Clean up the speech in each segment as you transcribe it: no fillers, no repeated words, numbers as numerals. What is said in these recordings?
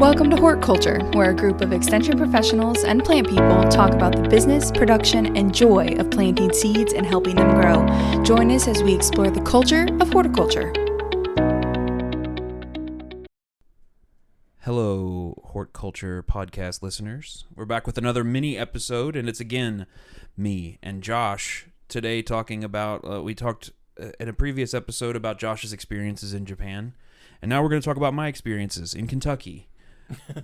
Welcome to Hort Culture, where a group of extension professionals and plant people talk about the business, production, and joy of planting seeds and helping them grow. Join us as we explore the culture of horticulture. Hello, Hort Culture podcast listeners. We're back with another mini episode, and it's again me and Josh today talking about, we talked in a previous episode about Josh's experiences in Japan, and now we're going to talk about my experiences in Kentucky.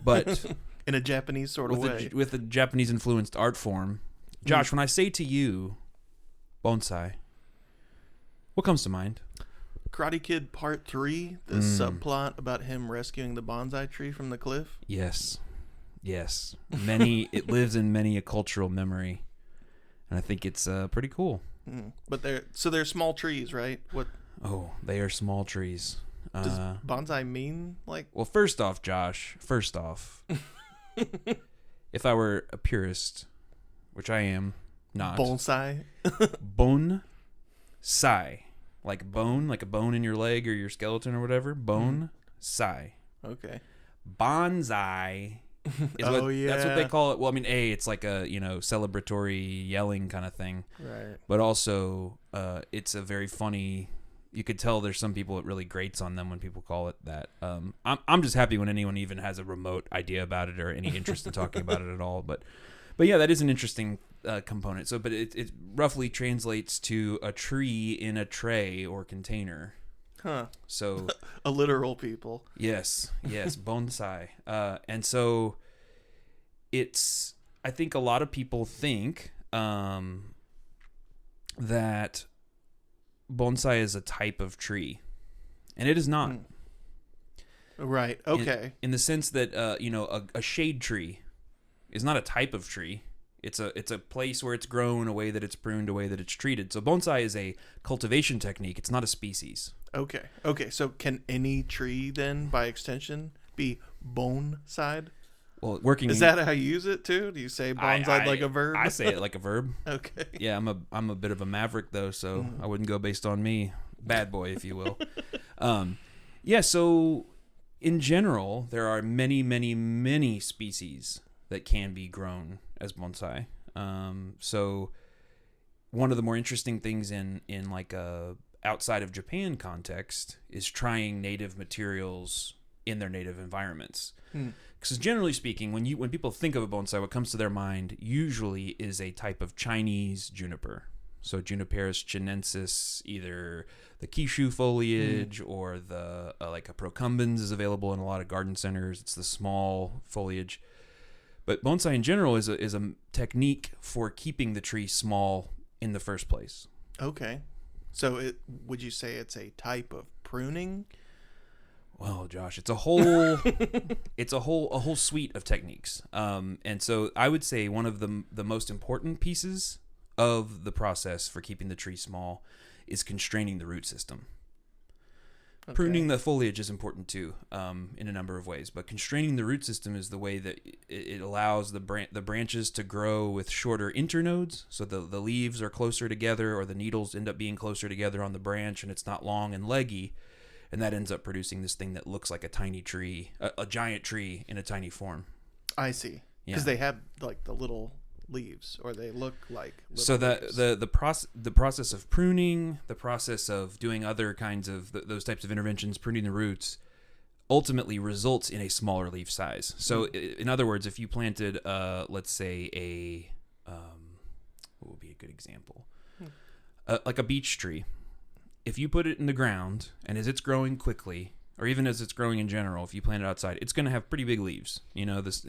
But in a Japanese sort of way. With a Japanese-influenced art form. Josh, when I say to you, bonsai, what comes to mind? Karate Kid Part 3, the subplot about him rescuing the bonsai tree from the cliff. Yes. It lives in many a cultural memory, and I think it's pretty cool. But they're small trees, right? What? Oh, they are small trees. Does bonsai mean like? Well, first off, if I were a purist, which I am not. Bonsai? Bonsai. Like bone, like a bone in your leg or your skeleton or whatever. Bonsai. Okay. Bonsai is that's what they call it. Well, I mean, it's like a, celebratory yelling kind of thing. Right. But also, it's a very funny. You could tell there's some people it really grates on them when people call it that. I'm just happy when anyone even has a remote idea about it or any interest in talking about it at all. But yeah, that is an interesting component. So, but it roughly translates to a tree in a tray or container. Huh. So a literal people. Yes, bonsai. And so it's. I think a lot of people think that bonsai is a type of tree, and it is not. Right. Okay. In the sense that a shade tree is not a type of tree. It's a place where it's grown, a way that it's pruned, a way that it's treated. So bonsai is a cultivation technique. It's not a species. Okay. So can any tree then, by extension, be bonsai? Well, is that how you use it too? Do you say bonsai like a verb? I say it like a verb. Okay. Yeah, I'm a bit of a maverick though, so I wouldn't go based on me, bad boy, if you will. Yeah. So in general, there are many, many, many species that can be grown as bonsai. So one of the more interesting things in like a outside of Japan context is trying native materials in their native environments. Because generally speaking, when people think of a bonsai, what comes to their mind usually is a type of Chinese juniper. So Juniperus chinensis, either the Kishu foliage or the like a procumbens is available in a lot of garden centers. It's the small foliage. But bonsai in general is a technique for keeping the tree small in the first place. Okay. So would you say it's a type of pruning? Well, Josh, it's a whole suite of techniques. And so I would say one of the most important pieces of the process for keeping the tree small is constraining the root system. Okay. Pruning the foliage is important too, in a number of ways. But constraining the root system is the way that it allows the branches to grow with shorter internodes, so the leaves are closer together, or the needles end up being closer together on the branch, and it's not long and leggy. And that ends up producing this thing that looks like a tiny tree, a giant tree in a tiny form. I see. Because they have like the little leaves, or they look like little so leaves. the process of pruning, the process of doing other kinds of those types of interventions, pruning the roots, ultimately results in a smaller leaf size. So in other words, if you planted, let's say what would be a good example? Like a beech tree. If you put it in the ground, and as it's growing quickly, or even as it's growing in general, if you plant it outside, it's going to have pretty big leaves.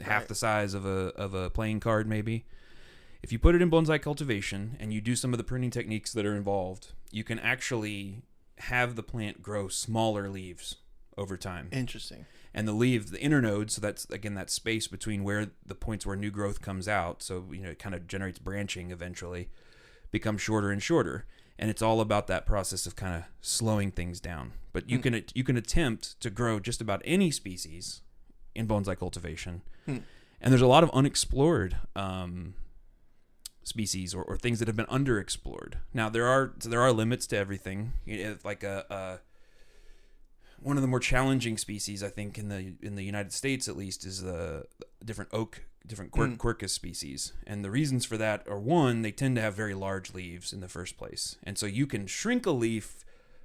Half the size of a playing card, maybe. If you put it in bonsai cultivation and you do some of the pruning techniques that are involved, you can actually have the plant grow smaller leaves over time. Interesting. And the internodes, so that's again that space between where the points where new growth comes out, so it kind of generates branching eventually, become shorter and shorter. And it's all about that process of kind of slowing things down. But you can attempt to grow just about any species in bonsai cultivation. And there's a lot of unexplored species or things that have been underexplored. Now there are limits to everything. Like one of the more challenging species, I think, in the United States at least, is the different quercus species. And the reasons for that are, one, they tend to have very large leaves in the first place. And so you can shrink a leaf,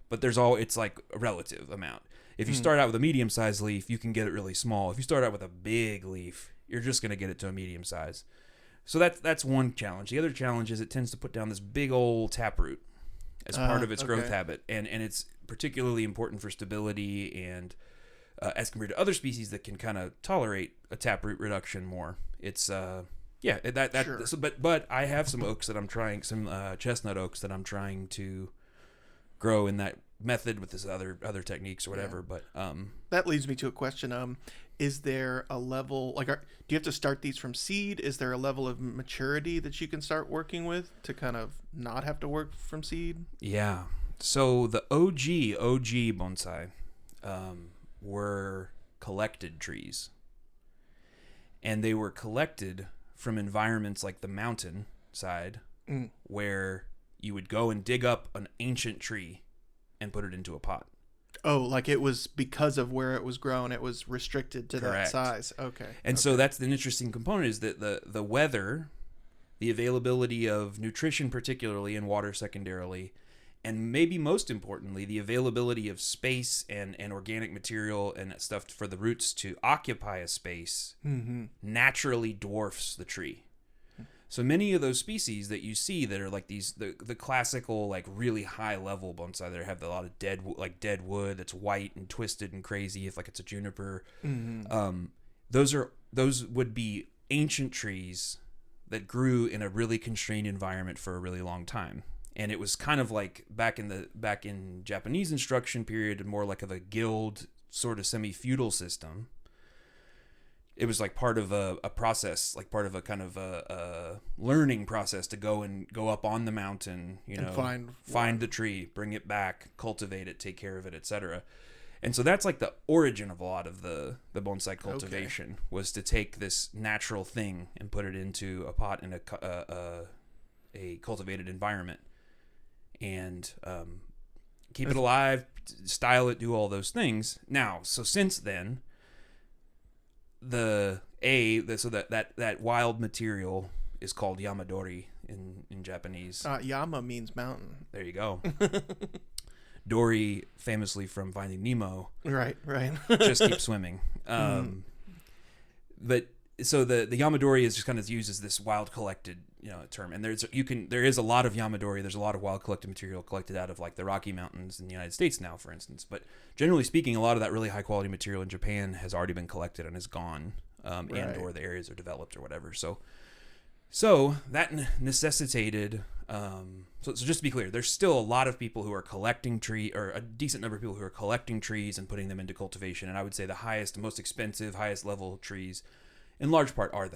but it's like a relative amount. If you start out with a medium-sized leaf, you can get it really small. If you start out with a big leaf, you're just going to get it to a medium size. So that's one challenge. The other challenge is it tends to put down this big old taproot as part of its growth habit. And it's particularly important for stability and as compared to other species that can kind of tolerate a taproot reduction more. It's sure. So, but I have some oaks that I'm trying, some chestnut oaks that I'm trying to grow in that method with this other techniques or whatever. But that leads me to a question. Is there a level, like, do you have to start these from seed? Is there a level of maturity that you can start working with to kind of not have to work from seed? Yeah. So the OG bonsai were collected trees. And they were collected from environments like the mountain side, where you would go and dig up an ancient tree and put it into a pot. Oh, like it was because of where it was grown, it was restricted to Correct. that size. Okay. And so that's an interesting component, is that the weather, the availability of nutrition particularly and water secondarily, and maybe most importantly, the availability of space and organic material and stuff for the roots to occupy a space naturally dwarfs the tree. So many of those species that you see that are like these, the classical, like really high level bonsai that have a lot of dead wood that's white and twisted and crazy, if like it's a juniper, those would be ancient trees that grew in a really constrained environment for a really long time. And it was kind of like back in Japanese instruction period, more like of a guild sort of semi-feudal system. It was like part of a process, like part of a kind of a learning process to go up on the mountain, find the tree, bring it back, cultivate it, take care of it, etc. And so that's like the origin of a lot of the bonsai cultivation, was to take this natural thing and put it into a pot in a cultivated environment. And keep it alive, style it, do all those things. Now, so since then, that wild material is called yamadori in Japanese. Yama means mountain. There you go. Dory, famously from Finding Nemo. Right. Just keep swimming. But so the yamadori is just kind of used as this wild collected term, and there is a lot of yamadori. There's a lot of wild collected material collected out of like the Rocky Mountains in the United States now, for instance. But generally speaking, a lot of that really high quality material in Japan has already been collected and is gone, and or the areas are developed or whatever. So that necessitated. So just to be clear, there's still a lot of people who are collecting or a decent number of people who are collecting trees and putting them into cultivation. And I would say the most expensive, highest level trees, in large part, are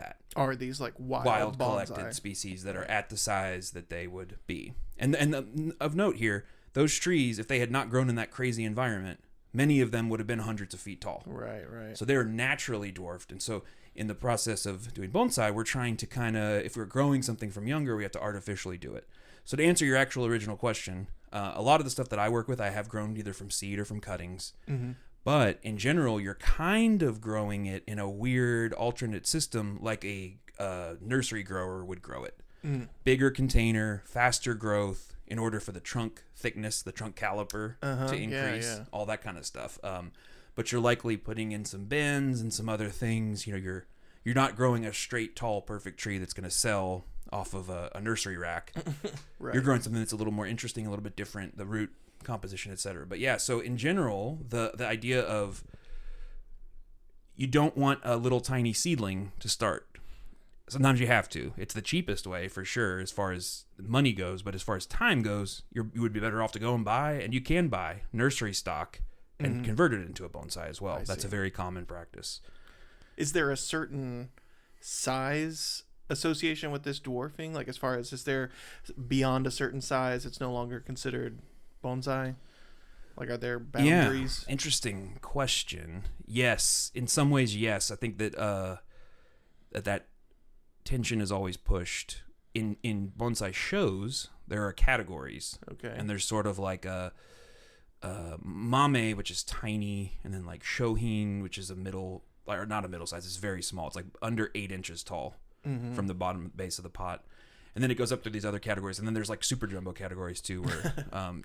these like wild collected species that are at the size that they would be. And of note here, those trees, if they had not grown in that crazy environment, many of them would have been hundreds of feet tall. Right. So they're naturally dwarfed. And so in the process of doing bonsai, we're trying to kind of, if we're growing something from younger, we have to artificially do it. So to answer your actual original question, a lot of the stuff that I work with, I have grown either from seed or from cuttings. Mm-hmm. But in general, you're kind of growing it in a weird alternate system, like a nursery grower would grow it. Bigger container, faster growth, in order for the trunk thickness, the trunk caliper to increase, all that kind of stuff. But you're likely putting in some bends and some other things. You're not growing a straight, tall, perfect tree that's going to sell off of a nursery rack. Right. You're growing something that's a little more interesting, a little bit different. The root composition, etc. But yeah, so in general, the idea of you don't want a little tiny seedling to start. Sometimes you have to. It's the cheapest way for sure as far as money goes, but as far as time goes, you would be better off to go and buy, and you can buy nursery stock and convert it into a bonsai as well. That's a very common practice. Is there a certain size association with this dwarfing? Like, as far as, is there beyond a certain size, it's no longer considered bonsai? Like, are there boundaries? Yeah, interesting question. Yes, in some ways, yes. I think that that tension is always pushed. In bonsai shows, there are categories. Okay. And there's sort of like Mame, which is tiny, and then like Shohin, which is or not a middle size. It's very small. It's like under 8 inches tall from the bottom base of the pot. And then it goes up through these other categories. And then there's like super jumbo categories too, where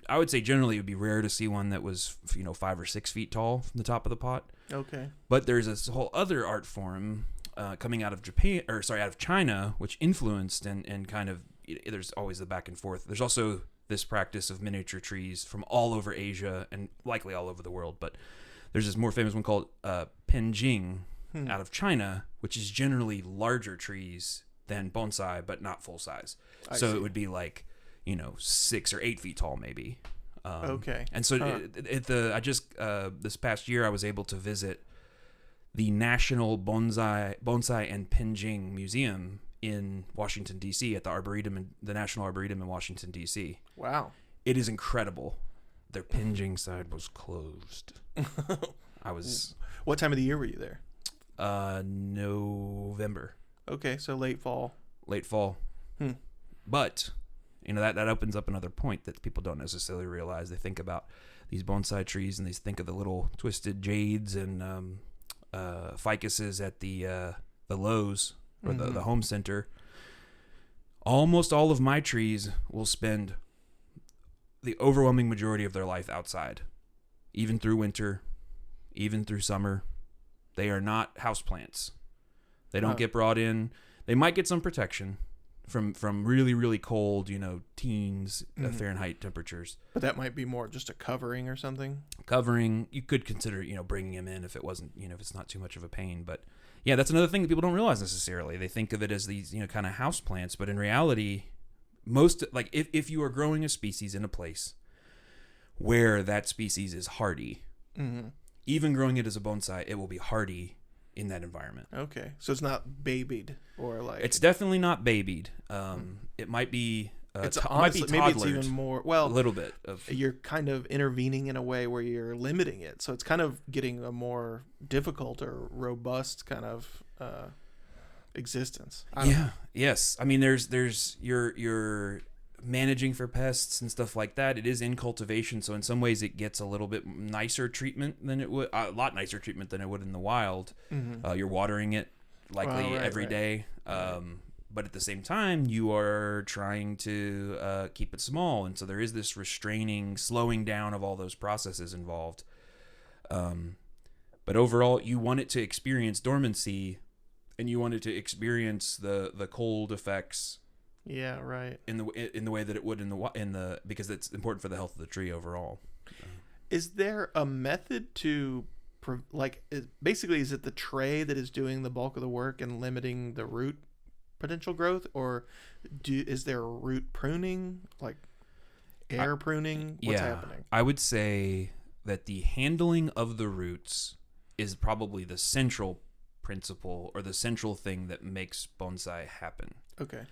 I would say generally it would be rare to see one that was, 5 or 6 feet tall from the top of the pot. Okay. But there's this whole other art form coming out of out of China, which influenced and kind of, there's always the back and forth. There's also this practice of miniature trees from all over Asia and likely all over the world. But there's this more famous one called Penjing out of China, which is generally larger trees than bonsai, but not full size. I so see. It would be like, 6 or 8 feet tall, maybe. Okay. And so I just this past year I was able to visit the National Bonsai and Penjing Museum in Washington D.C. at the National Arboretum in Washington D.C. Wow. It is incredible. Their Penjing side was closed. What time of the year were you there? November. Okay, so late fall. But that opens up another point that people don't necessarily realize. They think about these bonsai trees and they think of the little twisted jades and ficuses at the Lowe's or the home center. Almost all of my trees will spend the overwhelming majority of their life outside, even through winter, even through summer. They are not houseplants. They don't get brought in. They might get some protection from really, really cold, teens Fahrenheit temperatures. But that might be more just a covering or something. Covering, you could consider, bringing him in if it wasn't, if it's not too much of a pain. But yeah, that's another thing that people don't realize necessarily. They think of it as these, kind of house plants, but in reality, if you are growing a species in a place where that species is hardy, even growing it as a bonsai, it will be hardy in that environment. Okay, so it's not babied or like. It's definitely not babied. It might be. It's honestly, maybe it's even more. Well, a little bit of. You're kind of intervening in a way where you're limiting it, so it's kind of getting a more difficult or robust kind of existence. Yes. I mean, there's you're managing for pests and stuff like that. It is in cultivation, so in some ways it gets a little bit nicer treatment than it would, a lot nicer treatment than it would in the wild. You're watering it likely every day, but at the same time you are trying to keep it small, and so there is this restraining, slowing down of all those processes involved. But overall, you want it to experience dormancy, and you want it to experience the cold effects. Yeah, right. In the way that it would in the because it's important for the health of the tree overall. Is there a method to basically is it the tray that is doing the bulk of the work and limiting the root potential growth, or is there root pruning, like air pruning? What's happening? I would say that the handling of the roots is probably the central principle or the central thing that makes bonsai happen. Okay.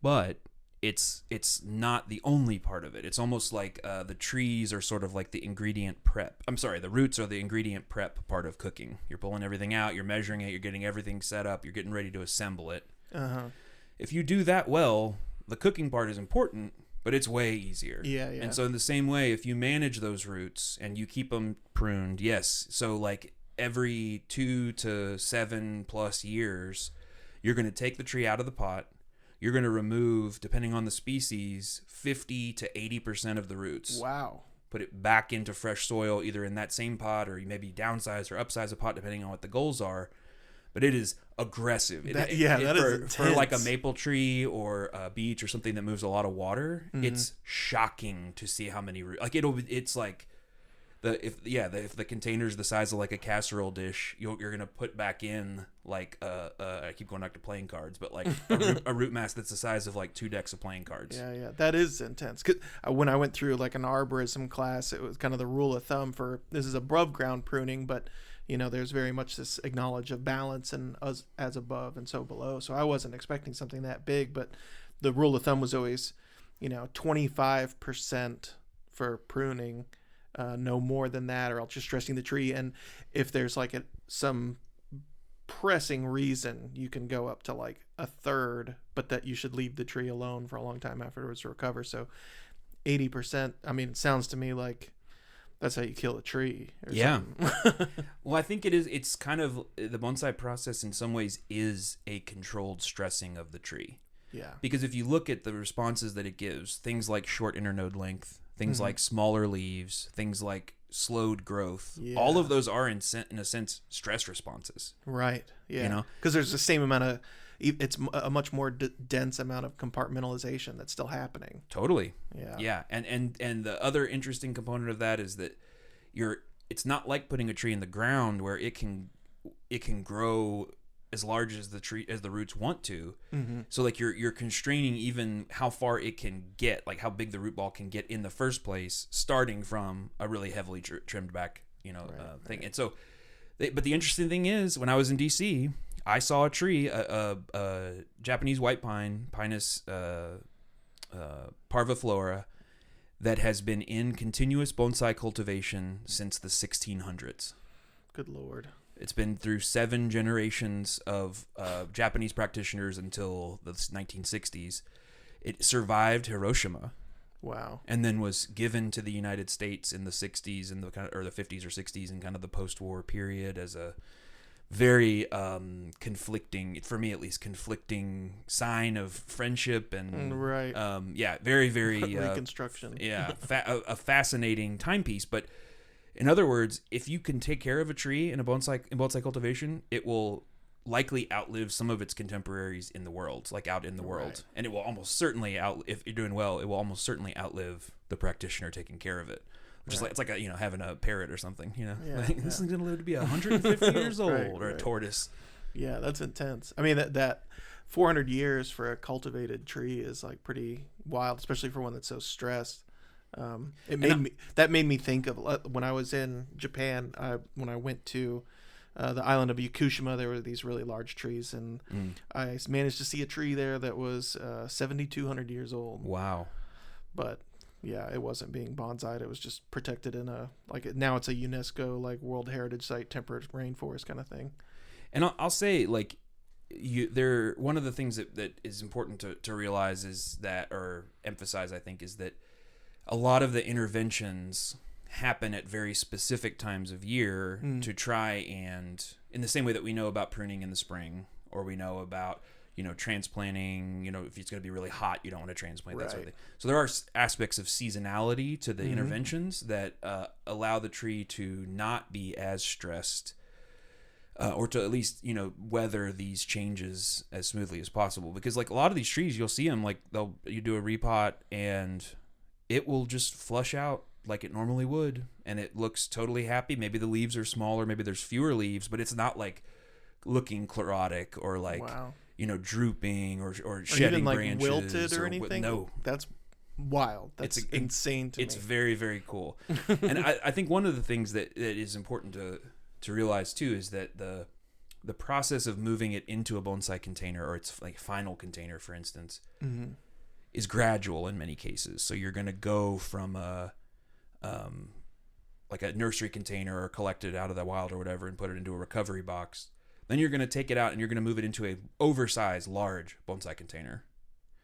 But it's not the only part of it. It's almost like the trees are sort of like the ingredient prep. I'm sorry, the roots are the ingredient prep part of cooking. You're pulling everything out, you're measuring it, you're getting everything set up, you're getting ready to assemble it. If you do that well, the cooking part is important, but it's way easier. Yeah. And so in the same way, if you manage those roots and you keep them pruned, yes. So like every 2 to 7 plus years, you're going to take the tree out of the pot. You're going to remove, depending on the species, 50 to 80% of the roots. Wow. Put it back into fresh soil, either in that same pot or you maybe downsize or upsize a pot, depending on what the goals are. But it is aggressive. That is intense. For like a maple tree or a beech or something that moves a lot of water, it's shocking to see how many roots. Like it's like if the container's the size of like a casserole dish, you're gonna put back in like I keep going back to playing cards, but like a root mass that's the size of like 2 decks of playing cards. Yeah, that is intense. 'Cause when I went through like an arborism class, it was kind of the rule of thumb for this is above ground pruning, but there's very much this acknowledge of balance and as above and so below. So I wasn't expecting something that big, but the rule of thumb was always 25% for pruning. No more than that, or else just stressing the tree. And if there's like some pressing reason, you can go up to like a third, but that you should leave the tree alone for a long time afterwards to recover. So 80%, I mean, it sounds to me like That's how you kill a tree. Or Yeah. something. Well, I think it's kind of, the bonsai process in some ways is a controlled stressing of the tree. Yeah. Because if you look at the responses that it gives, things like short internode length, things Mhm. like smaller leaves, things like slowed growth, Yeah. all of those are in a sense stress responses. Right. Yeah. You know? Because there's the same amount of, it's a much more dense amount of compartmentalization that's still happening. Totally. Yeah. Yeah. And the other interesting component of that is that it's not like putting a tree in the ground where it can grow as large as the roots want to. Mm-hmm. So like you're constraining even how far it can get, like how big the root ball can get in the first place, starting from a really heavily trimmed back, thing. And so, but the interesting thing is, when I was in DC, I saw a tree, a Japanese white pine, Pinus parviflora, that has been in continuous bonsai cultivation since the 1600s. Good Lord. It's been through 7 generations of Japanese practitioners until the 1960s. It survived Hiroshima. Wow. And then was given to the United States in the 60s and or the 50s or 60s in kind of the post-war period as a very conflicting, for me at least, conflicting sign of friendship and right. Very, very Reconstruction. A fascinating timepiece. But in other words, if you can take care of a tree in bonsai cultivation, it will likely outlive some of its contemporaries in the world, like out in the world. Right. And it will almost certainly if you're doing well, it will almost certainly outlive the practitioner taking care of it. Which is like, it's like having a parrot or something, Yeah, like, this is going to live to be 150 years old, or a tortoise. Yeah, that's intense. I mean, that 400 years for a cultivated tree is like pretty wild, especially for one that's so stressed. That made me think of when I was in Japan. When I went to the island of Yakushima, there were these really large trees, and I managed to see a tree there that was 7,200 years old. Wow. But yeah, it wasn't being bonsai'd. It was just protected in now it's a UNESCO World Heritage Site, temperate rainforest kind of thing. And I'll say, one of the things that is important to realize is that, or emphasize, I think, is that a lot of the interventions happen at very specific times of year to try and, in the same way that we know about pruning in the spring, or we know about transplanting, if it's going to be really hot, you don't want to transplant, that sort of thing. So there are aspects of seasonality to the interventions that allow the tree to not be as stressed, or to at least, weather these changes as smoothly as possible. Because like a lot of these trees, you'll see them, you do a repot and it will just flush out like it normally would. And it looks totally happy. Maybe the leaves are smaller, maybe there's fewer leaves, but it's not like looking chlorotic or wow. Drooping or shedding even branches wilted or anything. No, that's wild. That's insane to me. It's very, very cool. And I think one of the things that is important to realize too is that the process of moving it into a bonsai container, or its final container, for instance, is gradual in many cases. So you're going to go from a nursery container, or collect it out of the wild or whatever and put it into a recovery box. Then you're going to take it out and you're going to move it into a oversized, large bonsai container.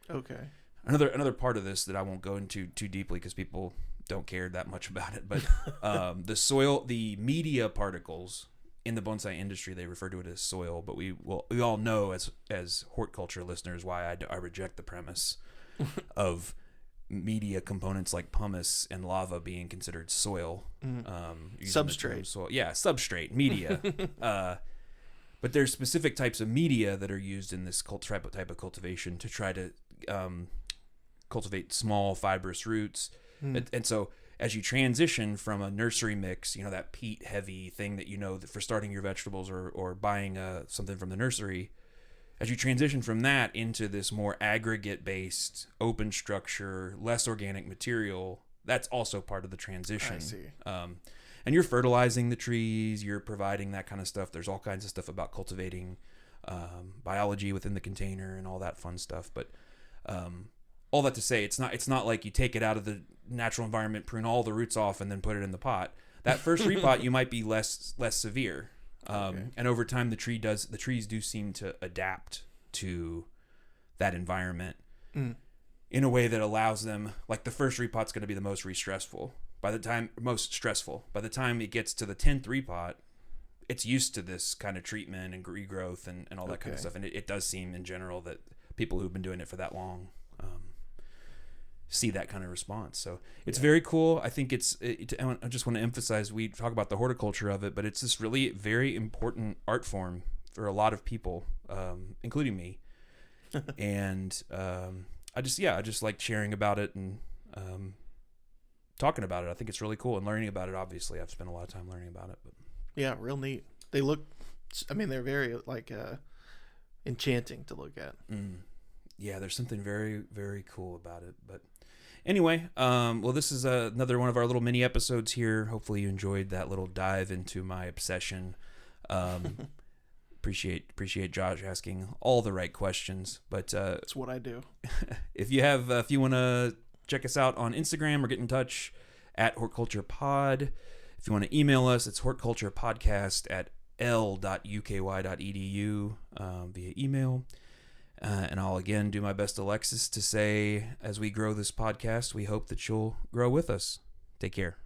Okay. Another part of this that I won't go into too deeply because people don't care that much about it, but the media particles in the bonsai industry, they refer to it as soil, but we all know as Hort Culture listeners why I reject the premise of media components like pumice and lava being considered soil. Substrate. Soil. Yeah, substrate, media. But there's specific types of media that are used in this type of cultivation to try to cultivate small fibrous roots. And so as you transition from a nursery mix, that peat heavy thing that for starting your vegetables or buying something from the nursery, as you transition from that into this more aggregate based, open structure, less organic material, that's also part of the transition. I see. And you're fertilizing the trees, you're providing that kind of stuff. There's all kinds of stuff about cultivating biology within the container and all that fun stuff. But all that to say, it's not like you take it out of the natural environment, prune all the roots off, and then put it in the pot. That first repot, you might be less severe. And over time, the trees do seem to adapt to that environment in a way that allows them, like the first repot's going to be the most stressful. most stressful. By the time it gets to the 10-3 pot, it's used to this kind of treatment and regrowth and all that kind of stuff. And it does seem in general that people who've been doing it for that long see that kind of response. So it's very cool. I think I just want to emphasize, we talk about the horticulture of it, but it's this really very important art form for a lot of people, including me. And I just like sharing about it and talking about it. I think it's really cool, and learning about it. Obviously, I've spent a lot of time learning about it. But yeah, real neat. They look, I mean, they're very like enchanting to look at. Yeah, there's something very, very cool about it. But anyway, well, this is another one of our little mini episodes here. Hopefully you enjoyed that little dive into my obsession. Appreciate Josh asking all the right questions. But that's what I do. if you want to check us out on Instagram or get in touch at Hort Culture Pod. If you want to email us, it's hortculturepodcast@l.uky.edu via email. And I'll again do my best, Alexis, to say, as we grow this podcast, we hope that you'll grow with us. Take care.